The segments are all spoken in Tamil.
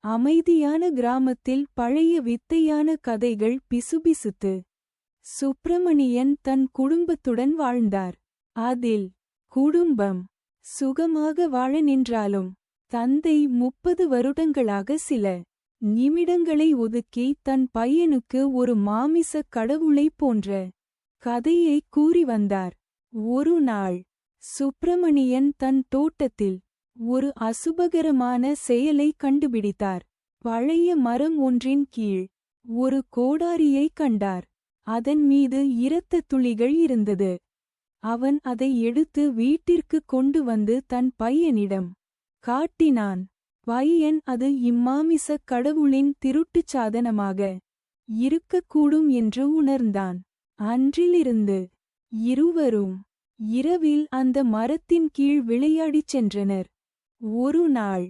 அமைதியான கிராமத்தில் பழைய வித்தையான கதைகள் பிசுபிசுத்து. சுப்பிரமணியன் தன் குடும்பத்துடன் வாழ்ந்தார். அதில் குடும்பம் சுகமாக வாழ நின்றாலும் தந்தை 30 வருடங்களாக சில நிமிடங்களை ஒதுக்கி தன் பையனுக்கு ஒரு மாமிசக் கடவுளைப் போன்ற கதையை கூறி வந்தார். ஒரு நாள் சுப்பிரமணியன் தன் தோட்டத்தில் ஒரு அசுபகரமான செயலை கண்டுபிடித்தார். பழைய மரம் ஒன்றின் கீழ் ஒரு கோடாரியை கண்டார். அதன் மீது இரத்தத் துளிகள் இருந்தது. அவன் அதை எடுத்து வீட்டிற்கு கொண்டு வந்து தன் பையனிடம் காட்டினான். பையன் அது இம்மாமிசக் கடவுளின் திருட்டுச் சாதனமாக இருக்கக்கூடும் என்று உணர்ந்தான். அன்றிலிருந்து இருவரும் இரவில் அந்த மரத்தின் கீழ் விளையாடிச் சென்றனர். ஒரு நாள்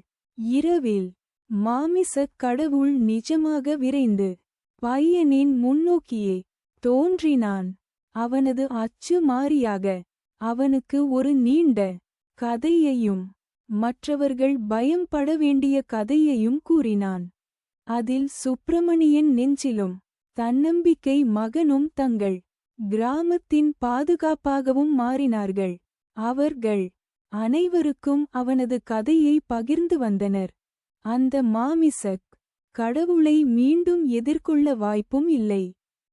இரவில் மாமிசக் கடவுள் நிஜமாக விரைந்து பையனின் முன்னோக்கியே தோன்றினான். அவனது அச்சு மாறியாக அவனுக்கு ஒரு நீண்ட கதையையும் மற்றவர்கள் பயம்பட வேண்டிய கதையையும் கூறினான். அதில் சுப்பிரமணியன் நெஞ்சிலும் தன்னம்பிக்கை, மகனும் தங்கள் கிராமத்தின் பாதுகாப்பாகவும் மாறினார்கள். அவர்கள் அனைவருக்கும் அவனது கதையை பகிர்ந்து வந்தனர். அந்த மாமிசக் கடவுளை மீண்டும் எதிர்கொள்ள வாய்ப்பும் இல்லை.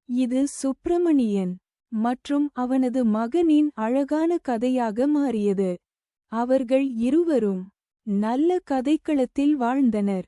இது சுப்பிரமணியன் மற்றும் அவனது மகனின் அழகான கதையாக மாறியது. அவர்கள் இருவரும் நல்ல கதைக்களத்தில் வாழ்ந்தனர்.